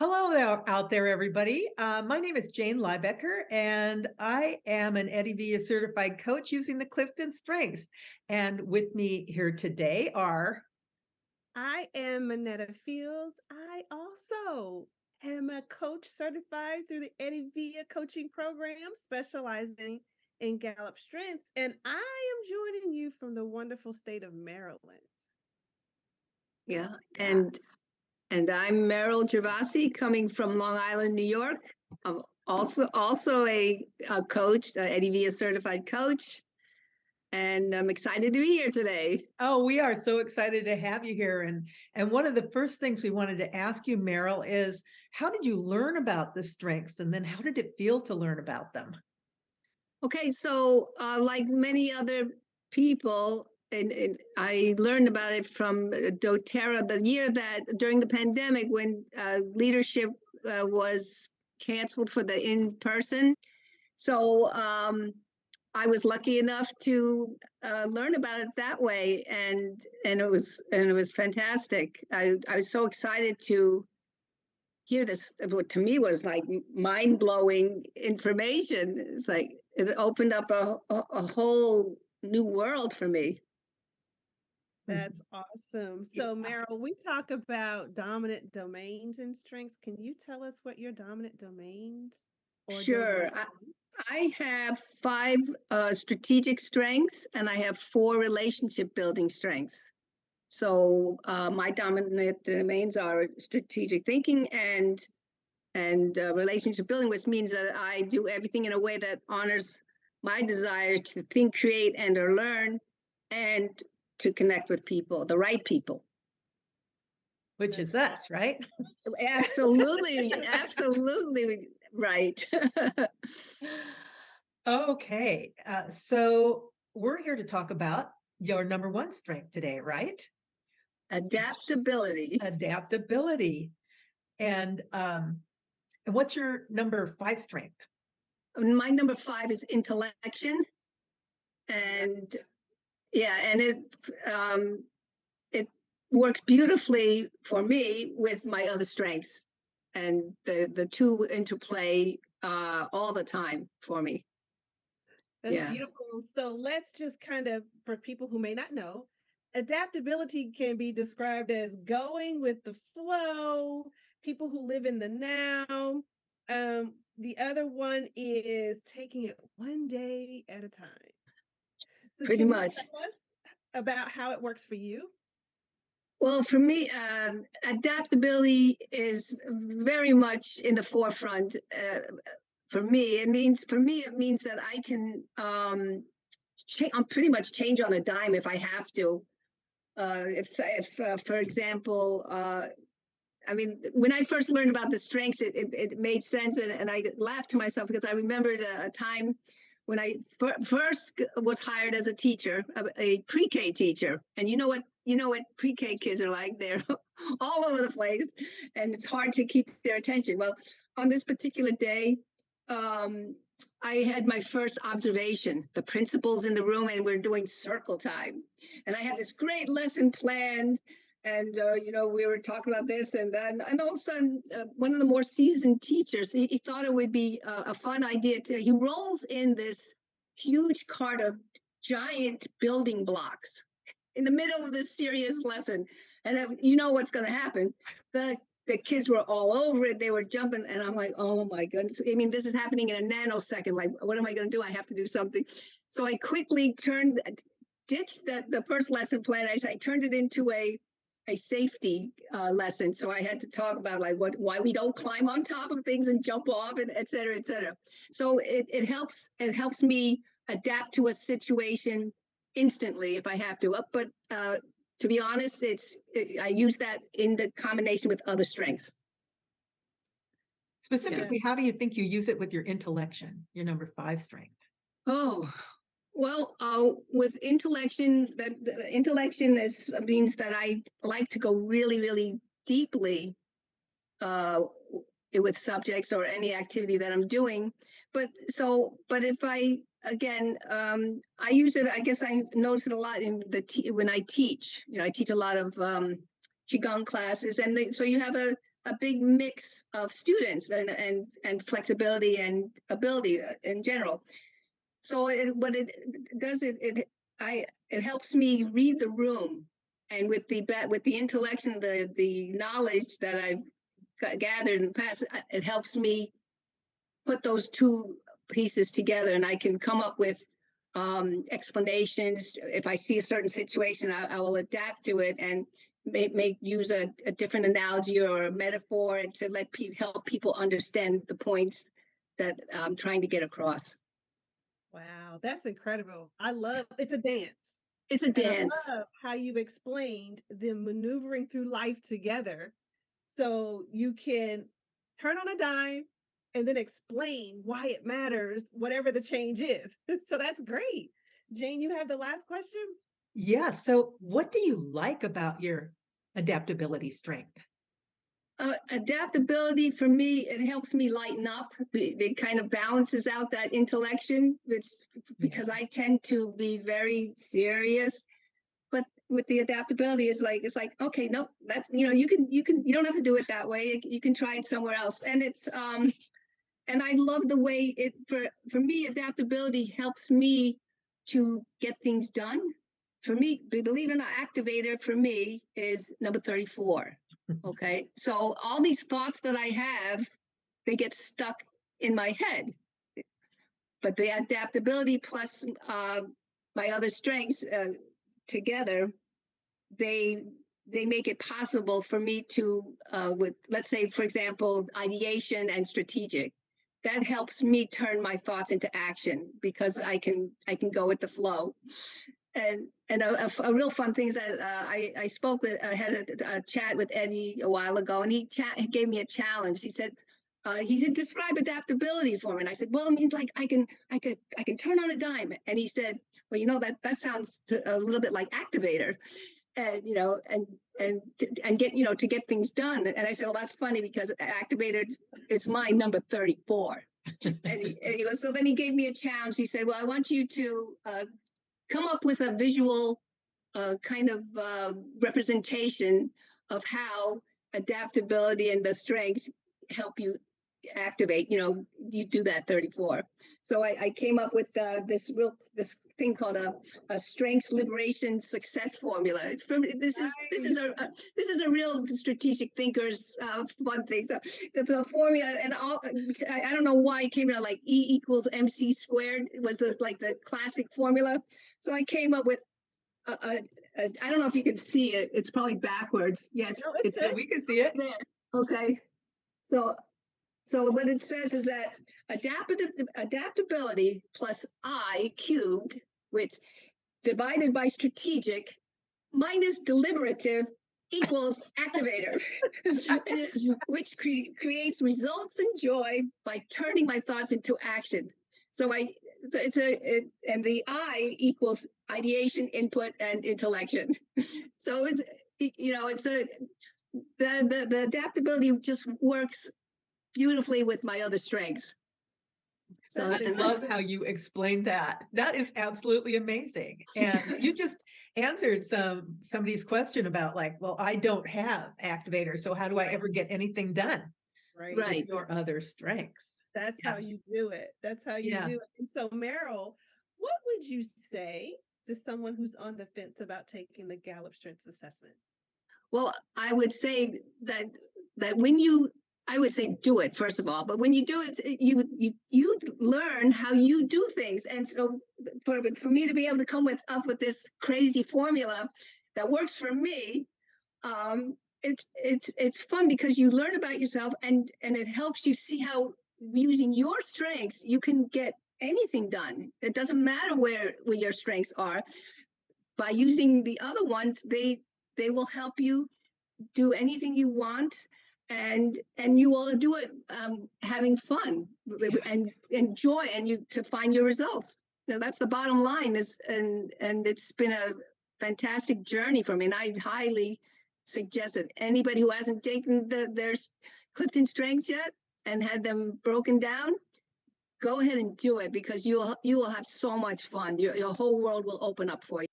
Hello out there, everybody. My name is Jane Liebecker, and I am an Eddie Villa certified coach using the Clifton Strengths. And with me here today are I am Manetta Fields. I also am a coach certified through the Eddie Villa coaching program, specializing in Gallup Strengths. And I am joining you from the wonderful state of Maryland. Yeah, yeah. and I'm Meryl Gervasi, coming from Long Island, New York. I'm also a coach, Eddie Villa certified coach, and I'm excited to be here today. Oh, we are so excited to have you here. And one of the first things we wanted to ask you, Meryl, is how did you learn about the strengths, and then how did it feel to learn about them? Okay, so like many other people, and I learned about it from doTERRA, the year that during the pandemic when leadership was canceled for the in-person. So I was lucky enough to learn about it that way, and it was fantastic. I was so excited to hear this. What to me was like mind blowing information. It's like it opened up a whole new world for me. That's awesome. So, Meryl, we talk about dominant domains and strengths. Can you tell us what your dominant domains or Sure. domain? I have five strategic strengths, and I have four relationship building strengths. So my dominant domains are strategic thinking and relationship building, which means that I do everything in a way that honors my desire to think, create, and or learn, and to connect with people, the right people. Which is us, right? Absolutely, absolutely right. Okay, so we're here to talk about your number one strength today, right? Adaptability. Adaptability. And what's your number five strength? My number five is intellection, and yeah, and it works beautifully for me with my other strengths, and the two interplay all the time for me. That's Yeah. beautiful. So let's just kind of, for people who may not know, adaptability can be described as going with the flow, people who live in the now. The other one is taking it one day at a time. So Pretty can you much. tell us about how it works for you? Well, for me, adaptability is very much in the forefront. For me, it means that I can I'm pretty much change on a dime if I have to. If for example, I mean, when I first learned about the strengths, it made sense, and I laughed to myself because I remembered a time when I first was hired as a teacher, a pre-K teacher, and you know what pre-K kids are like. They're all over the place, and it's hard to keep their attention. Well, on this particular day, I had my first observation. The principal's in the room, and we're doing circle time, and I had this great lesson planned. And we were talking about this, and then, and all of a sudden, one of the more seasoned teachers, he thought it would be a fun idea to. He rolls in this huge cart of giant building blocks in the middle of this serious lesson, and you know what's going to happen. The kids were all over it. They were jumping, and I'm like, oh my goodness. I mean, this is happening in a nanosecond. Like, what am I going to do? I have to do something. So I quickly ditched the first lesson plan. I turned it into a safety lesson. So I had to talk about like why we don't climb on top of things and jump off, and et cetera, et cetera. So it helps me adapt to a situation instantly if I have to. But to be honest, I use that in the combination with other strengths. Specifically, how do you think you use it with your intellection, your number five strength? Oh, well, with intellection, the intellection means that I like to go really, really deeply with subjects or any activity that I'm doing. But if I use it. I guess I notice it a lot in when I teach. I teach a lot of qigong classes, and so you have a big mix of students and flexibility and ability in general. So what it does, it helps me read the room, and with the intellect and the knowledge that I've gathered in the past, it helps me put those two pieces together, and I can come up with explanations. If I see a certain situation, I will adapt to it and use a different analogy or a metaphor to help people understand the points that I'm trying to get across. Wow, that's incredible. I love it's a dance. It's a And I dance. love how you explained the maneuvering through life together so you can turn on a dime and then explain why it matters, whatever the change is. So that's great. Jane, you have the last question? Yeah. So what do you like about your adaptability strength? Adaptability for me, it helps me lighten up. It kind of balances out that intellection, which because I tend to be very serious. But with the adaptability, it's like okay, no, that you don't have to do it that way. You can try it somewhere else, and and I love the way for me, adaptability helps me to get things done. For me, believe it or not, activator for me is number 34. Okay. So all these thoughts that I have, they get stuck in my head. But the adaptability plus my other strengths together, they make it possible for me to with, let's say, for example, ideation and strategic. That helps me turn my thoughts into action because I can go with the flow. And a real fun thing is that I had a chat with Eddie a while ago, and he gave me a challenge. He said, describe adaptability for me. And I said, well, it means like I can turn on a dime. And he said, well, that sounds a little bit like activator, and and get to get things done. And I said, well, that's funny because activator is my number 34. And he goes, so then he gave me a challenge. He said, well, I want you to come up with a visual kind of representation of how adaptability and the strengths help you activate. You do that 34. So I came up with this thing called a strengths liberation success formula. It's from this is a real strategic thinker's fun thing. So the formula, and I don't know why it came out like E equals MC squared. It was like the classic formula. So I came up with I don't know if you can see it. It's probably backwards. Yeah, it's good. We can see it. There. Okay. So what it says is that adaptability plus I cubed, which divided by strategic minus deliberative equals activator, which creates results and joy by turning my thoughts into action. So and the I equals ideation, input, and intellection. So the adaptability just works beautifully with my other strengths. So I love how you explained that. That is absolutely amazing. And you just answered somebody's question about like, well, I don't have activators, so how do I ever get anything done? Right. Your other strengths. That's how you do it. That's how you do it. And so, Meryl, what would you say to someone who's on the fence about taking the Gallup Strengths Assessment? Well, I would say that I would say do it first of all, but when you do it, you learn how you do things. And so for me to be able to come up with this crazy formula that works for me, it's fun because you learn about yourself and it helps you see how using your strengths you can get anything done. It doesn't matter where your strengths are. By using the other ones, they will help you do anything you want, and you will do it having fun and enjoy, and you to find your results. Now, that's the bottom line. And it's been a fantastic journey for me, and I highly suggest that anybody who hasn't taken their Clifton Strengths yet and had them broken down, go ahead and do it, because you will have so much fun. Your whole world will open up for you.